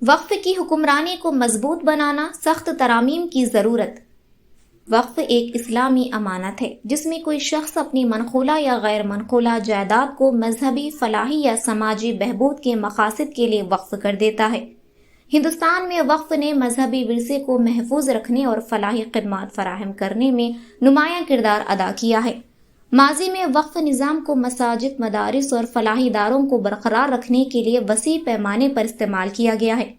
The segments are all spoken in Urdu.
وقف کی حکمرانی کو مضبوط بنانا، سخت ترامیم کی ضرورت۔ وقف ایک اسلامی امانت ہے جس میں کوئی شخص اپنی منقولہ یا غیر منقولہ جائیداد کو مذہبی، فلاحی یا سماجی بہبود کے مقاصد کے لیے وقف کر دیتا ہے۔ ہندوستان میں وقف نے مذہبی ورثے کو محفوظ رکھنے اور فلاحی خدمات فراہم کرنے میں نمایاں کردار ادا کیا ہے۔ ماضی میں وقف نظام کو مساجد، مدارس اور فلاحی اداروں کو برقرار رکھنے کے لیے وسیع پیمانے پر استعمال کیا گیا ہے۔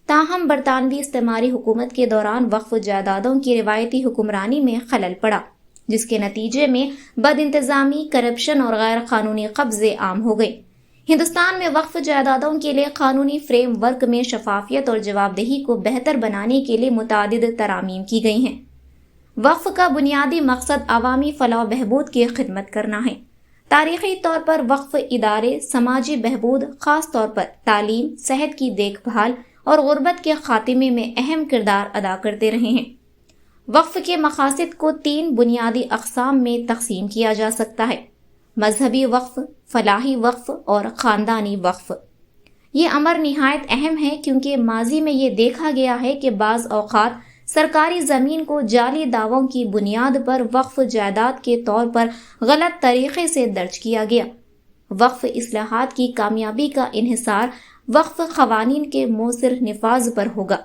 تاہم برطانوی استعماری حکومت کے دوران وقف جائیدادوں کی روایتی حکمرانی میں خلل پڑا، جس کے نتیجے میں بد انتظامی، کرپشن اور غیر قانونی قبضے عام ہو گئے۔ ہندوستان میں وقف جائیدادوں کے لیے قانونی فریم ورک میں شفافیت اور جواب دہی کو بہتر بنانے کے لیے متعدد ترامیم کی گئی ہیں۔ وقف کا بنیادی مقصد عوامی فلاح و بہبود کی خدمت کرنا ہے۔ تاریخی طور پر وقف ادارے سماجی بہبود، خاص طور پر تعلیم، صحت کی دیکھ بھال اور غربت کے خاتمے میں اہم کردار ادا کرتے رہے ہیں۔ وقف کے مقاصد کو 3 بنیادی اقسام میں تقسیم کیا جا سکتا ہے: مذہبی وقف، فلاحی وقف اور خاندانی وقف۔ یہ امر نہایت اہم ہے کیونکہ ماضی میں یہ دیکھا گیا ہے کہ بعض اوقات سرکاری زمین کو جعلی دعووں کی بنیاد پر وقف جائیداد کے طور پر غلط طریقے سے درج کیا گیا۔ وقف اصلاحات کی کامیابی کا انحصار وقف قوانین کے مؤثر نفاذ پر ہوگا۔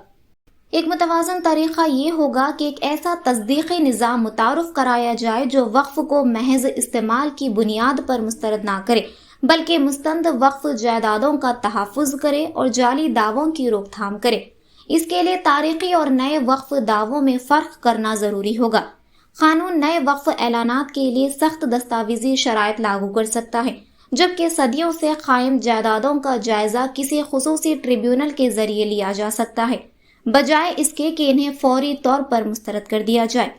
ایک متوازن طریقہ یہ ہوگا کہ ایک ایسا تصدیقی نظام متعارف کرایا جائے جو وقف کو محض استعمال کی بنیاد پر مسترد نہ کرے، بلکہ مستند وقف جائیدادوں کا تحفظ کرے اور جعلی دعووں کی روک تھام کرے۔ اس کے لیے تاریخی اور نئے وقف دعووں میں فرق کرنا ضروری ہوگا۔ قانون نئے وقف اعلانات کے لیے سخت دستاویزی شرائط لاگو کر سکتا ہے، جبکہ صدیوں سے قائم جائیدادوں کا جائزہ کسی خصوصی ٹریبیونل کے ذریعے لیا جا سکتا ہے، بجائے اس کے کہ انہیں فوری طور پر مسترد کر دیا جائے۔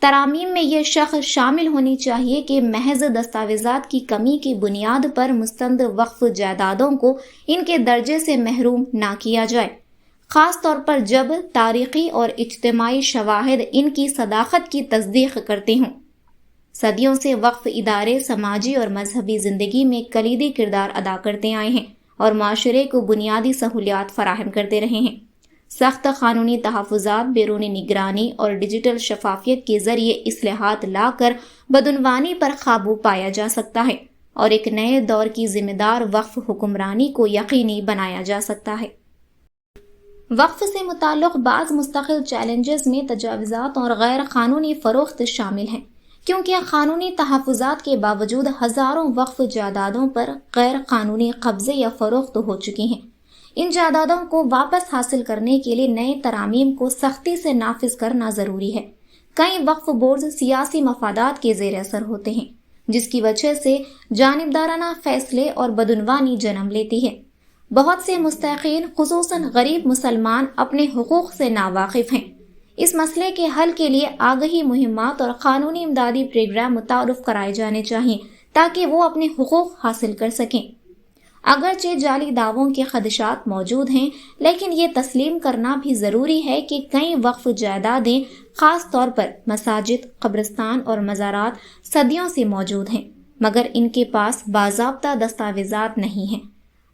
ترامیم میں یہ شرط شامل ہونی چاہیے کہ محض دستاویزات کی کمی کی بنیاد پر مستند وقف جائیدادوں کو ان کے درجے سے محروم نہ کیا جائے، خاص طور پر جب تاریخی اور اجتماعی شواہد ان کی صداقت کی تصدیق کرتے ہوں۔ صدیوں سے وقف ادارے سماجی اور مذہبی زندگی میں کلیدی کردار ادا کرتے آئے ہیں اور معاشرے کو بنیادی سہولیات فراہم کرتے رہے ہیں۔ سخت قانونی تحفظات، بیرونی نگرانی اور ڈیجیٹل شفافیت کے ذریعے اصلاحات لا کر بدعنوانی پر قابو پایا جا سکتا ہے اور ایک نئے دور کی ذمہ دار وقف حکمرانی کو یقینی بنایا جا سکتا ہے۔ وقف سے متعلق بعض مستقل چیلنجز میں تجاوزات اور غیر قانونی فروخت شامل ہیں، کیونکہ قانونی تحفظات کے باوجود ہزاروں وقف جائیدادوں پر غیر قانونی قبضے یا فروخت ہو چکی ہیں۔ ان جائیدادوں کو واپس حاصل کرنے کے لیے نئے ترامیم کو سختی سے نافذ کرنا ضروری ہے۔ کئی وقف بورڈز سیاسی مفادات کے زیر اثر ہوتے ہیں، جس کی وجہ سے جانبدارانہ فیصلے اور بدعنوانی جنم لیتی ہے۔ بہت سے مستحقین، خصوصاً غریب مسلمان، اپنے حقوق سے ناواقف ہیں۔ اس مسئلے کے حل کے لیے آگہی مہمات اور قانونی امدادی پروگرام متعارف کرائے جانے چاہئیں تاکہ وہ اپنے حقوق حاصل کر سکیں۔ اگرچہ جعلی دعووں کے خدشات موجود ہیں، لیکن یہ تسلیم کرنا بھی ضروری ہے کہ کئی وقف جائیدادیں، خاص طور پر مساجد، قبرستان اور مزارات، صدیوں سے موجود ہیں، مگر ان کے پاس باضابطہ دستاویزات نہیں ہیں۔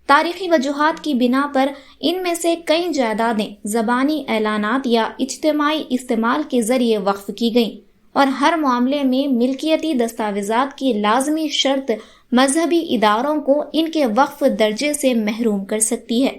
تاریخی وجوہات کی بنا پر ان میں سے کئی جائیدادیں زبانی اعلانات یا اجتماعی استعمال کے ذریعے وقف کی گئیں، اور ہر معاملے میں ملکیتی دستاویزات کی لازمی شرط مذہبی اداروں کو ان کے وقف درجے سے محروم کر سکتی ہے۔